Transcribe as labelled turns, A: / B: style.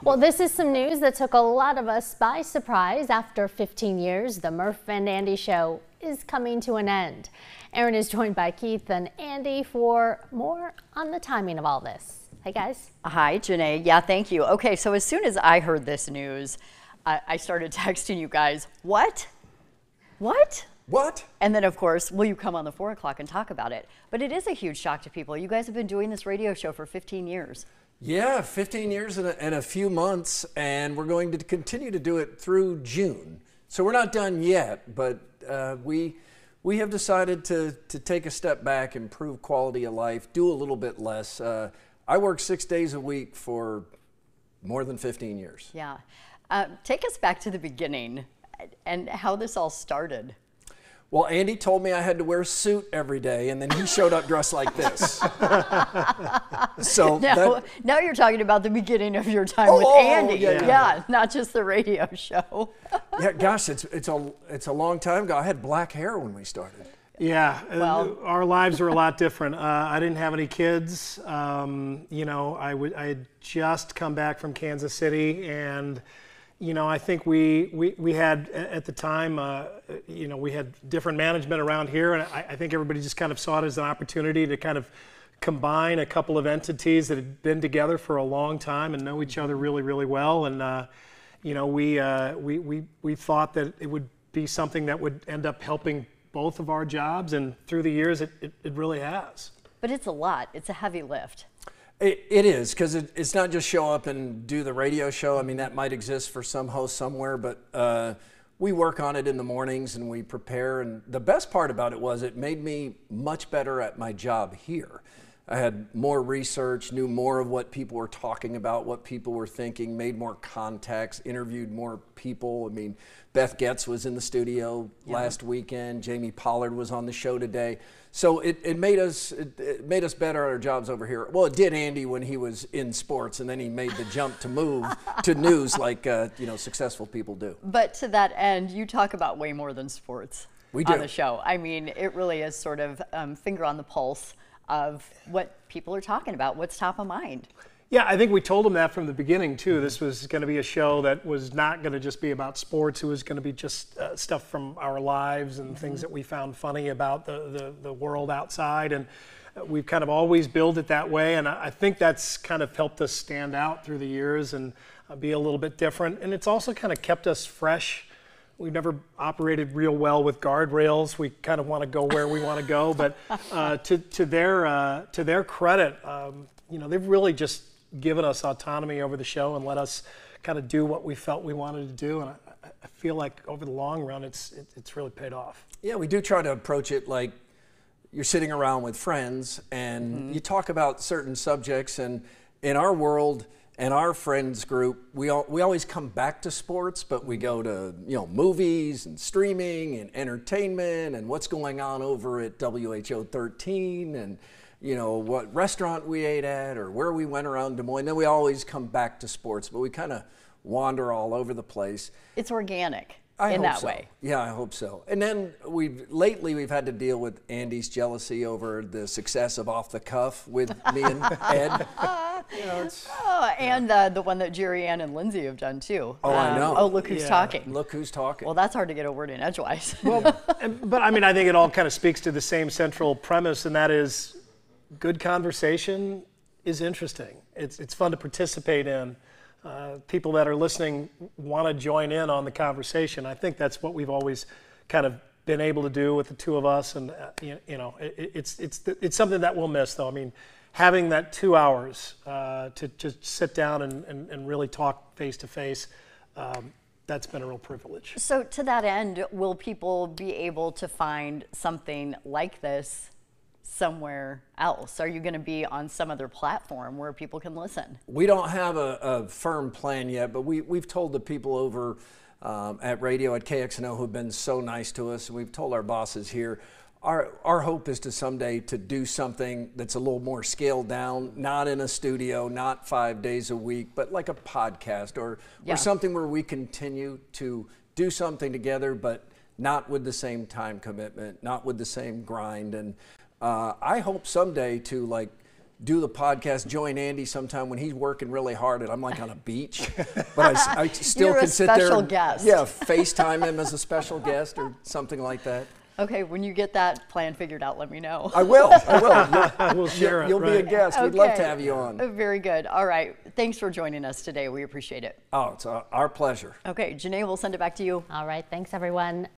A: Well, this is some news that took a lot of us by surprise. After 15 years, the Murph and Andy Show is coming to an end. Aaron is joined by Keith and Andy for more on the timing of all this. Hey, guys.
B: Hi, Janae. Yeah, thank you. Okay, so as soon as I heard this news, I started texting you guys, what? What?
C: What?
B: And then, of course, will you come on the 4 o'clock and talk about it? But it is a huge shock to people. You guys have been doing this radio show for 15 years.
C: Yeah, 15 years and a few months, and we're going to continue to do it through June. So we're not done yet, but we have decided to take a step back, improve quality of life, do a little bit less. I work 6 days a week for more than 15 years.
B: Yeah. Take us back to the beginning and how this all started.
C: Well, Andy told me I had to wear a suit every day, and then he showed up dressed like this. So
B: now you're talking about the beginning of your time with Andy. Yeah, not just the radio show.
C: Yeah, gosh, it's a long time ago. I had black hair when we started.
D: Yeah,
B: well,
D: our lives were a lot different. I didn't have any kids. You know, I had just come back from Kansas City, and you know, I think we had at the time, you know, we had different management around here, and I think everybody just kind of saw it as an opportunity to kind of combine a couple of entities that had been together for a long time and know each other really, really well. And you know, we thought that it would be something that would end up helping both of our jobs, and through the years, it really has.
B: But it's a lot. It's a heavy lift.
C: It is, because it's not just show up and do the radio show. I mean, that might exist for some host somewhere, but we work on it in the mornings and we prepare. And the best part about it was it made me much better at my job here. I had more research, knew more of what people were talking about, what people were thinking, made more contacts, interviewed more people. I mean, Beth Getz was in the studio last weekend. Jamie Pollard was on the show today. So it made us better at our jobs over here. Well, it did Andy when he was in sports, and then he made the jump to move to news like you know, successful people do.
B: But to that end, you talk about way more than sports on the show. I mean, it really is sort of finger on the pulse of what people are talking about, what's top of mind.
D: Yeah, I think we told them that from the beginning too. This was going to be a show that was not going to just be about sports. It was going to be just stuff from our lives and things that we found funny about the world outside. And we've kind of always built it that way. And I think that's kind of helped us stand out through the years and be a little bit different. And it's also kind of kept us fresh. We've never operated real well with guardrails. We kind of want to go where we want to go. But to their credit, you know, they've really just given us autonomy over the show and let us kind of do what we felt we wanted to do. And I feel like over the long run, it's really paid off.
C: Yeah, we do try to approach it like you're sitting around with friends and you talk about certain subjects. And in our world and our friends group, we always come back to sports, but we go to, you know, movies and streaming and entertainment and what's going on over at WHO 13 and, you know, what restaurant we ate at or where we went around Des Moines. Then we always come back to sports, but we kind of wander all over the place.
B: It's organic
C: in
B: that way.
C: Yeah, I hope so. And then lately we've had to deal with Andy's jealousy over the success of Off the Cuff with me and Ed. You know,
B: and the one that Jerry Ann and Lindsay have done too.
C: Oh, I know.
B: Oh, look who's talking.
C: Look who's talking.
B: Well, that's hard to get a word in edgewise.
D: Well, but I mean, I think it all kind of speaks to the same central premise, and that is good conversation is interesting. It's fun to participate in. People that are listening want to join in on the conversation. I think that's what we've always kind of been able to do with the two of us, and you know, it's something that we'll miss, though. I mean, having that 2 hours to just sit down and really talk face to face, that's been a real privilege.
B: So to that end, will people be able to find something like this somewhere else? Are you going to be on some other platform where people can listen?
C: We don't have a firm plan yet, but we've told the people over at radio at KXNO who've been so nice to us, and we've told our bosses here, our hope is to someday to do something that's a little more scaled down, not in a studio, not 5 days a week, but like a podcast or something where we continue to do something together, but not with the same time commitment, not with the same grind. And I hope someday to like do the podcast, join Andy sometime when he's working really hard and I'm like on a beach. But I still
B: You're
C: can
B: a
C: sit there.
B: special guest.
C: Yeah, FaceTime him as a special guest or something like that.
B: Okay, when you get that plan figured out, let me know.
C: I will.
D: We'll share it.
C: You'll be a guest. We'd love to have you on.
B: Very good. All right. Thanks for joining us today. We appreciate it.
C: Oh, it's our pleasure.
B: Okay, Janae, we'll send it back to you.
A: All right, thanks everyone.